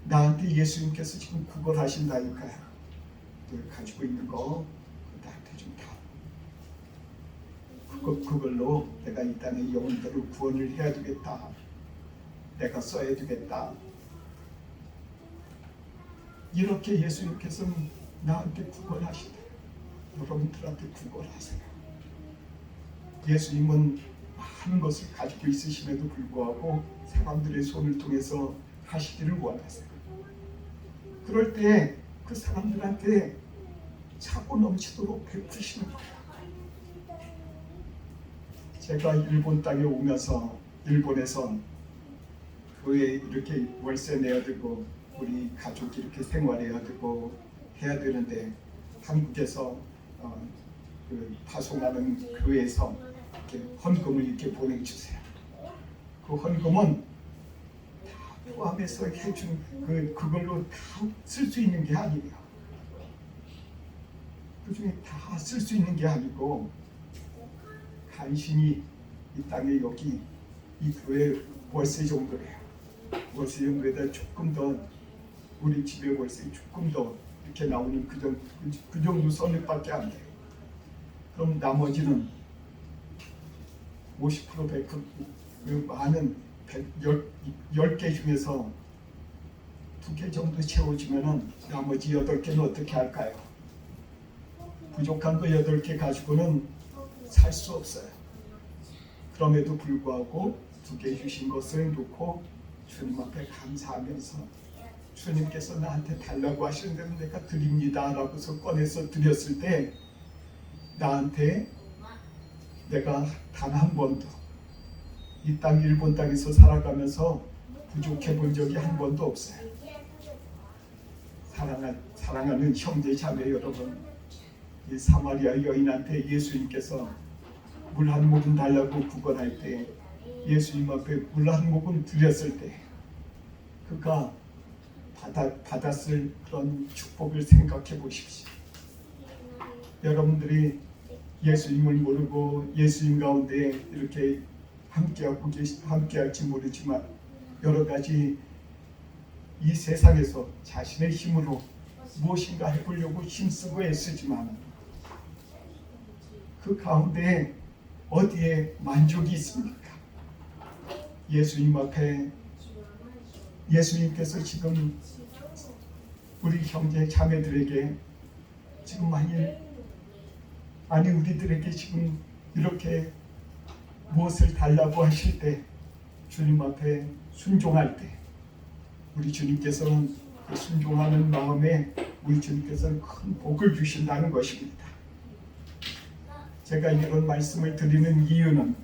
나한테 예수님께서 지금 구걸하신다니까요. 늘 가지고 있는 거 나한테 좀 다. 그걸로 내가 이 땅의 영혼들을 구원을 해야 되겠다. 내가 써야 되겠다. 이렇게 예수님께서는 나한테 구걸하시다. 여러분들한테 구걸하세요. 예수님은 많은 것을 가지고 있으심에도 불구하고 사람들의 손을 통해서 하시기를 원하세요. 그럴 때 그 사람들한테 차고 넘치도록 베푸시는 거예요. 제가 일본 땅에 오면서 일본에서 교회에 이렇게 월세 내야 되고 우리 가족이 이렇게 생활해야 되고 해야 되는데 한국에서 그 파송하는 교회에서 이렇게 헌금을 이렇게 보내주세요. 그 헌금은 포함해서 해준 그걸로 다 쓸 수 있는 게 아니에요. 그 중에 다 쓸 수 있는 게 아니고 간신히 이 땅에 여기 이 교회 월세 정도래요. 월세 정도에다 조금 더 우리 집에 월세 조금 더 이렇게 나오는 그 정도 선액밖에 안 돼요. 그럼 나머지는 50% 100% 많은 10개 중에서 2개 정도 채워지면은 나머지 8개는 어떻게 할까요? 부족한 거 8개 가지고는 살 수 없어요. 그럼에도 불구하고 2개 주신 것을 놓고 주님 앞에 감사하면서 주님께서 나한테 달라고 하시는 대로 내가 드립니다 라고서 꺼내서 드렸을 때 나한테 내가 단 한 번도 이 땅 일본 땅에서 살아가면서 부족해 본 적이 한 번도 없어요. 사랑하는 형제 자매 여러분, 이 사마리아 여인한테 예수님께서 물 한 모금 달라고 구걸할 때, 예수님 앞에 물 한 모금 드렸을 때 그가 받았을 그런 축복을 생각해 보십시오. 여러분들이 예수님을 모르고 예수님 가운데 이렇게 함께할지 모르지만 여러 가지 이 세상에서 자신의 힘으로 무엇인가 해보려고 힘쓰고 애쓰지만 그 가운데 어디에 만족이 있습니까? 예수님 앞에 예수님께서 지금 우리 형제 자매들에게 지금 우리들에게 지금 이렇게 무엇을 달라고 하실 때 주님 앞에 순종할 때 우리 주님께서는 그 순종하는 마음에 우리 주님께서는 큰 복을 주신다는 것입니다. 제가 이런 말씀을 드리는 이유는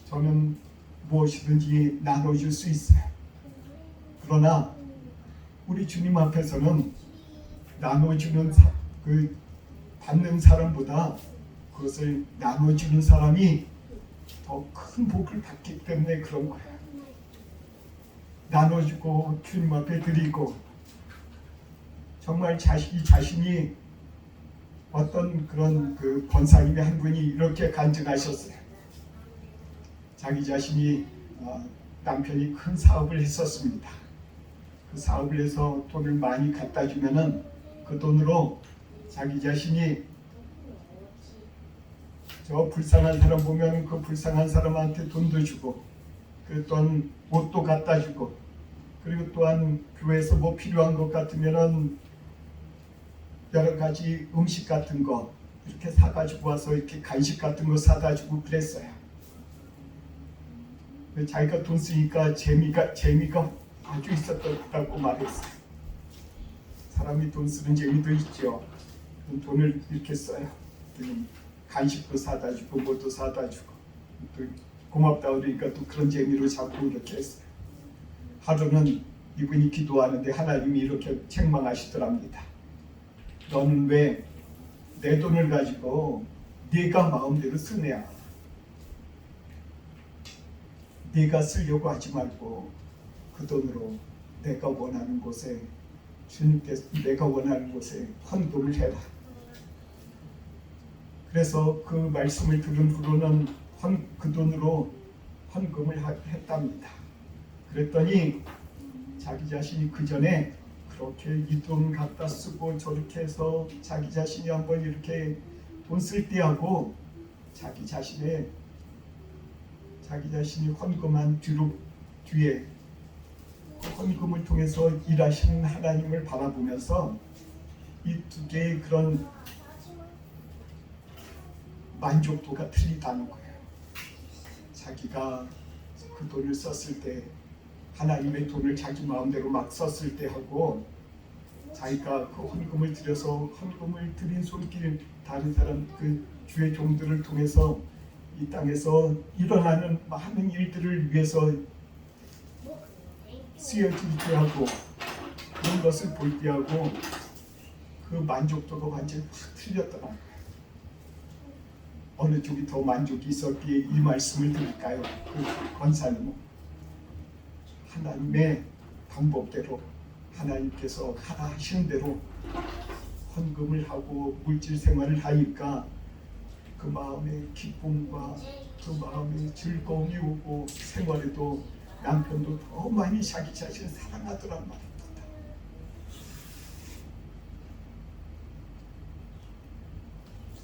저는 무엇이든지 나눠줄 수 있어요. 그러나 우리 주님 앞에서는 나눠주는 그 받는 사람보다 그것을 나눠주는 사람이 더 큰 복을 받기 때문에 그런 거예요. 나눠주고 주님 앞에 드리고 정말 자신이 어떤 그런 그 권사님의 한 분이 이렇게 간증하셨어요. 자기 자신이 남편이 큰 사업을 했었습니다. 그 사업을 해서 돈을 많이 갖다 주면은 그 돈으로 자기 자신이 저 불쌍한 사람 보면 그 불쌍한 사람한테 돈도 주고 그 또한 옷도 갖다 주고 그리고 또한 교회에서 뭐 필요한 것 같으면은 여러 가지 음식 같은 거 이렇게 사가지고 와서 이렇게 간식 같은 거 사다 주고 그랬어요. 자기가 돈 쓰니까 재미가 아주 있었다고 말했어요. 사람이 돈 쓰는 재미도 있죠. 돈을 이렇게 써요. 간식도 사다 주고 뭐도 사다 주고 또 고맙다 그러니까 또 그런 재미로 자꾸 이렇게 했어요. 하루는 이분이 기도하는데 하나님이 이렇게 책망하시더랍니다. 너는 왜 내 돈을 가지고 네가 마음대로 쓰냐? 네가 쓰려고 하지 말고 그 돈으로 내가 원하는 곳에 내가 원하는 곳에 헌금을 해라. 그래서 그 말씀을 들은 후로는 그 돈으로 헌금을 했답니다. 그랬더니 자기 자신이 그 전에 그렇게 이 돈 갖다 쓰고 저렇게 해서 자기 자신이 한번 이렇게 돈 쓸 때 하고 자기 자신이 헌금한 뒤에 그 헌금을 통해서 일하시는 하나님을 바라보면서 이 두 개의 그런 만족도가 틀리다는 거예요. 자기가 그 돈을 썼을 때 하나님의 돈을 자기 마음대로 막 썼을 때 하고 자기가 그 헌금을 들여서 헌금을 드린 손길 다른 사람 그 주의 종들을 통해서 이 땅에서 일어나는 많은 일들을 위해서 쓰여질 때 하고 그런 것을 볼 때 하고 그 만족도가 완전히 확 틀렸더라. 어느 쪽이 더 만족이 있었기에 이 말씀을 드릴까요? 그 권사님은 하나님의 방법대로 하나님께서 하라 하시는 대로 헌금을 하고 물질 생활을 하니까 그 마음의 기쁨과 그 마음의 즐거움이 오고 생활에도 남편도 더 많이 자기 자신을 사랑하더란 말입니다.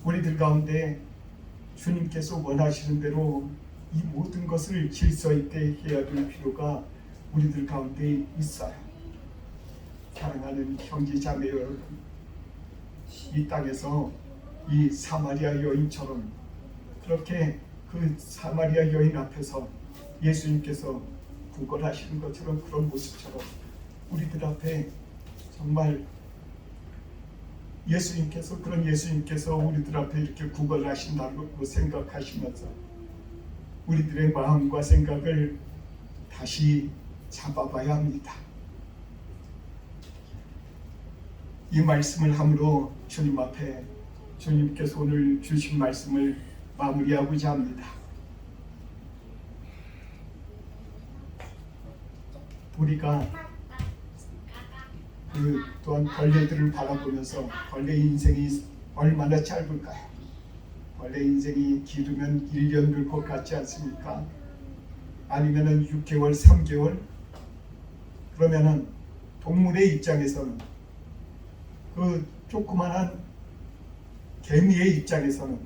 우리들 가운데 주님께서 원하시는 대로 이 모든 것을 질서 있게 해야 될 필요가 우리들 가운데 있어요. 사랑하는 형제 자매 여러분, 이 땅에서 이 사마리아 여인처럼 그렇게 그 사마리아 여인 앞에서 예수님께서 구걸하시는 것처럼 그런 모습처럼 우리들 앞에 정말 예수님께서 우리들 앞에 이렇게 구걸하신다고 생각하시면서 우리들의 마음과 생각을 다시 잡아봐야 합니다. 이 말씀을 함으로 주님 앞에 주님께서 오늘 주신 말씀을 마무리하고자 합니다. 우리가 또한 벌레들을 바라보면서 벌레 인생이 얼마나 짧을까요? 벌레 인생이 길으면 1년 될 것 같지 않습니까? 아니면은 6개월, 3개월? 그러면은 동물의 입장에서는 그 조그만한 개미의 입장에서는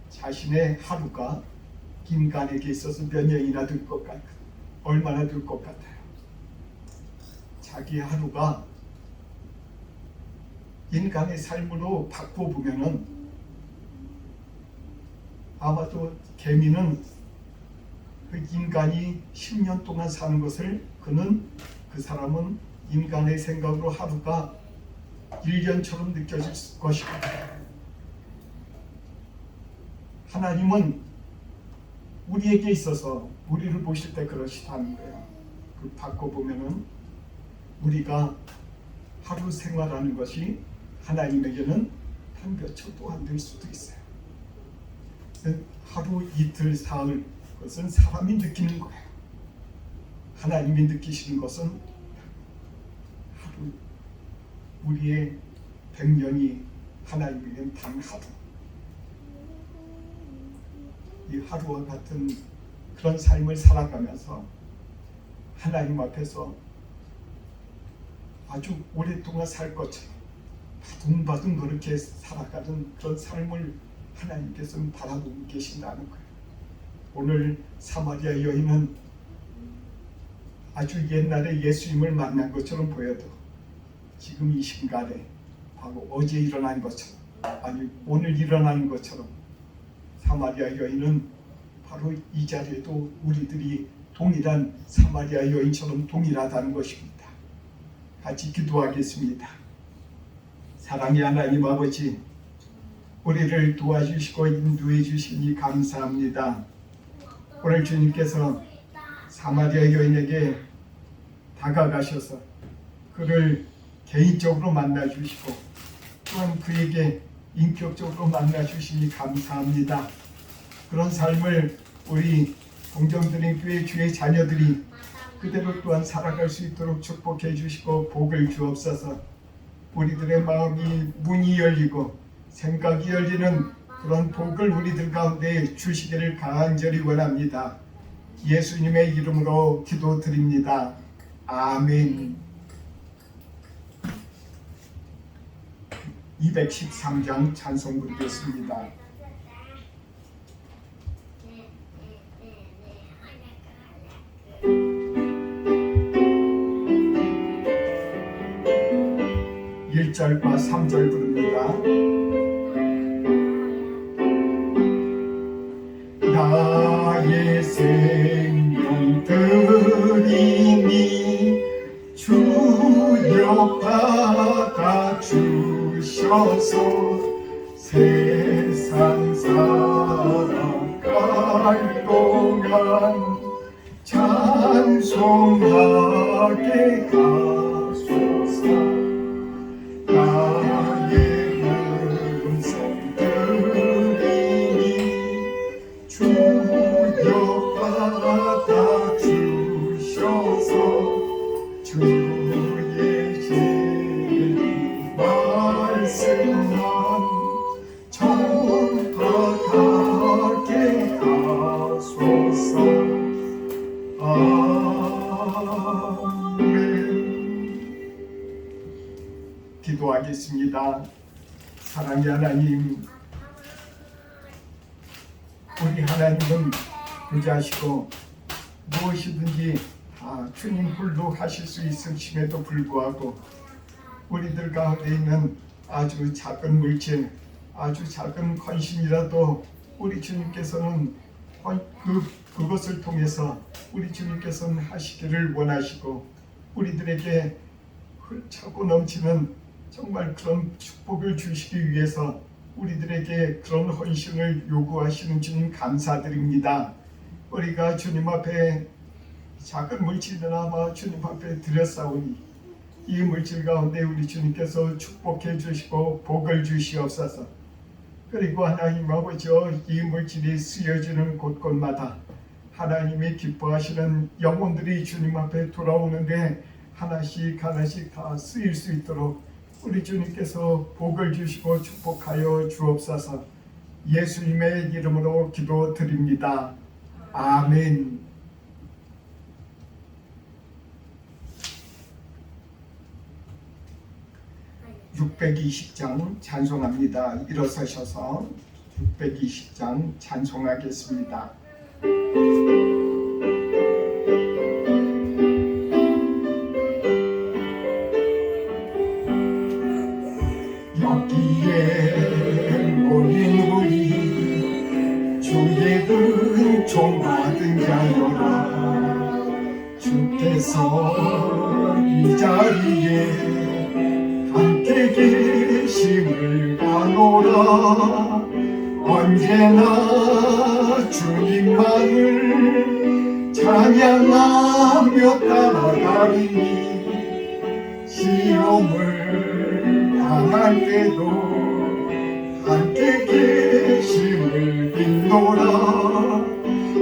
자신의 하루가 인간에게 있어서 몇 년이나 될 것 같아요. 얼마나 될 것 같아요. 자기 하루가 인간의 삶으로 바꿔보면은 아마도 개미는 그 인간이 10년 동안 사는 것을 그 사람은 인간의 생각으로 하루가 1년처럼 느껴질 것입니다. 하나님은 우리에게 있어서 우리를 보실 때 그러시다는 거예요. 그 바꿔보면은 우리가 하루 생활하는 것이 하나님에게는 한 몇 초도 안 될 수도 있어요. 하루, 이틀, 사흘 그것은 사람이 느끼는 거예요. 하나님이 느끼시는 것은 하루, 우리의 100년이 하나님에게는 단 하루. 이 하루와 같은 그런 삶을 살아가면서 하나님 앞에서 아주 오랫동안 살 것처럼 바둥바둥 그렇게 살아가는 그런 삶을 하나님께서는 바라보고 계신다는 거예요. 오늘 사마리아 여인은 아주 옛날에 예수님을 만난 것처럼 보여도 지금 이 순간에 바로 어제 일어난 것처럼 아니 오늘 일어난 것처럼 사마리아 여인은 바로 이 자리에도 우리들이 동일한 사마리아 여인처럼 동일하다는 것입니다. 같이 기도하겠습니다. 사랑의 하나님 아버지, 우리를 도와주시고 인도해 주시니 감사합니다. 오늘 주님께서 사마리아 여인에게 다가가셔서 그를 개인적으로 만나 주시고 또한 그에게 인격적으로 만나 주시니 감사합니다. 그런 삶을 우리 동정드림 교회 주의 자녀들이 그대로 또한 살아갈 수 있도록 축복해 주시고 복을 주옵소서. 우리들의 마음이 문이 열리고 생각이 열리는 그런 복을 우리들 가운데 주시기를 간절히 원합니다. 예수님의 이름으로 기도드립니다. 아멘. 213장 찬송 부르겠습니다. 일 절과 3절 부릅니다. 나의 생명 드리니 주여 받아 주셔서 세상 살아갈 동안 찬송하게 하소서. 나의 음성 들리니 주여 받아 주셔서 주의 진리 말씀만 전파하게 하소서. 기도하겠습니다. 사랑의 하나님, 우리 하나님은 부자시고 무엇이든지 주님 홀로 하실 수 있으심에도 불구하고 우리들 가운데 있는 아주 작은 물질, 아주 작은 헌신이라도 우리 주님께서는 그것을 통해서 우리 주님께서는 하시기를 원하시고 우리들에게 차고 넘치는 정말 그런 축복을 주시기 위해서 우리들에게 그런 헌신을 요구하시는 주님 감사드립니다. 우리가 주님 앞에 작은 물질이나마 주님 앞에 드렸사오니 이 물질 가운데 우리 주님께서 축복해 주시고 복을 주시옵소서. 그리고 하나님 아버지여, 이 물질이 쓰여지는 곳곳마다 하나님이 기뻐하시는 영혼들이 주님 앞에 돌아오는데 하나씩 하나씩 다 쓰일 수 있도록 우리 주님께서 복을 주시고 축복하여 주옵소서. 예수님의 이름으로 기도드립니다. 아멘. 620장 찬송합니다. 일어서셔서 620장 찬송하겠습니다. 여기에 모인 우리 주의 은총 받은 자여라. 주께서 이 자리에 함께 계심을 아노라. 언제나 주님만을 찬양하며 따라가리니 시험을 당할 때도 함께 계심을 믿노라.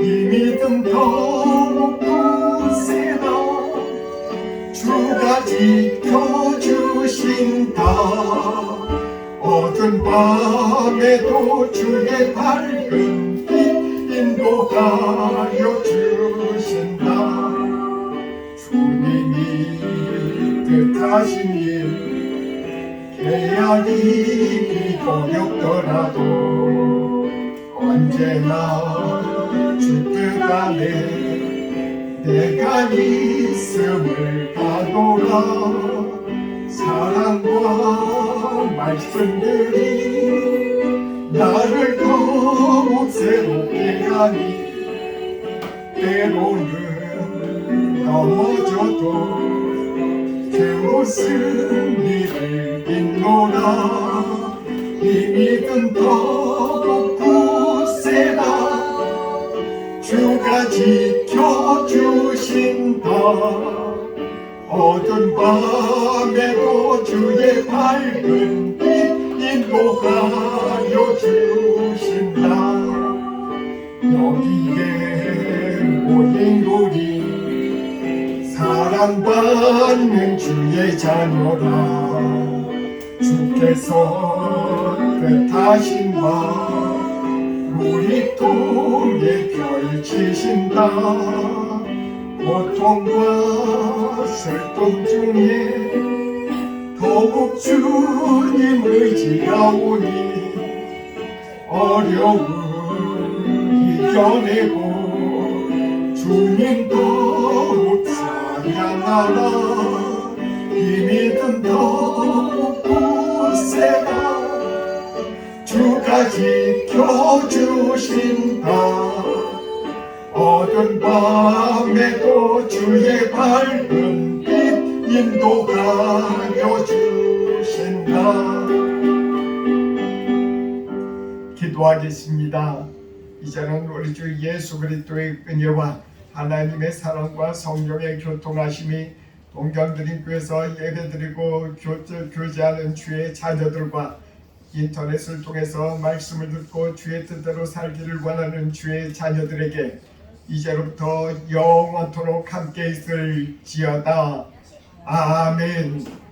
이 믿음 더욱 굳세다. 주가 지켜주신다. 어두운 밤에도 주의 밝은 빛 인도하여 주신다. 주님이 뜻하신 일 헤아리기 어렵더라도 언제나 주 뜻 안에 내가 있음을 아노라. 사랑과 말씀들이 나를 더욱 새롭게 하니 때로는 넘어져도 그 승리를 잇노라. 이 믿음 더욱 굳세다. 주가 지켜주신다. 어두운 밤에도 주의 밝은 빛 인도하여 주신다. 여기에 모인 우리 사랑받는 주의 자녀라. 주께서 뜻하신 바 우리 통해 펼치신다. 고통과 슬픔 중에 더욱 주님 의지하오니 어려움 이겨내고 주님 더욱 찬양하라. 이 믿음 더욱 굳세다. 주가 지켜주신다. 어두운 밤에도 주의 밝은 빛 인도하여 주신다. 기도하겠습니다. 이제는 우리 주 예수 그리스도의 은혜와 하나님의 사랑과 성령의 교통하심이 동경드림교회에서 예배드리고 교제하는 주의 자녀들과 인터넷을 통해서 말씀을 듣고 주의 뜻대로 살기를 원하는 주의 자녀들에게 이제로부터 영원토록 함께 있을지어다. 아멘.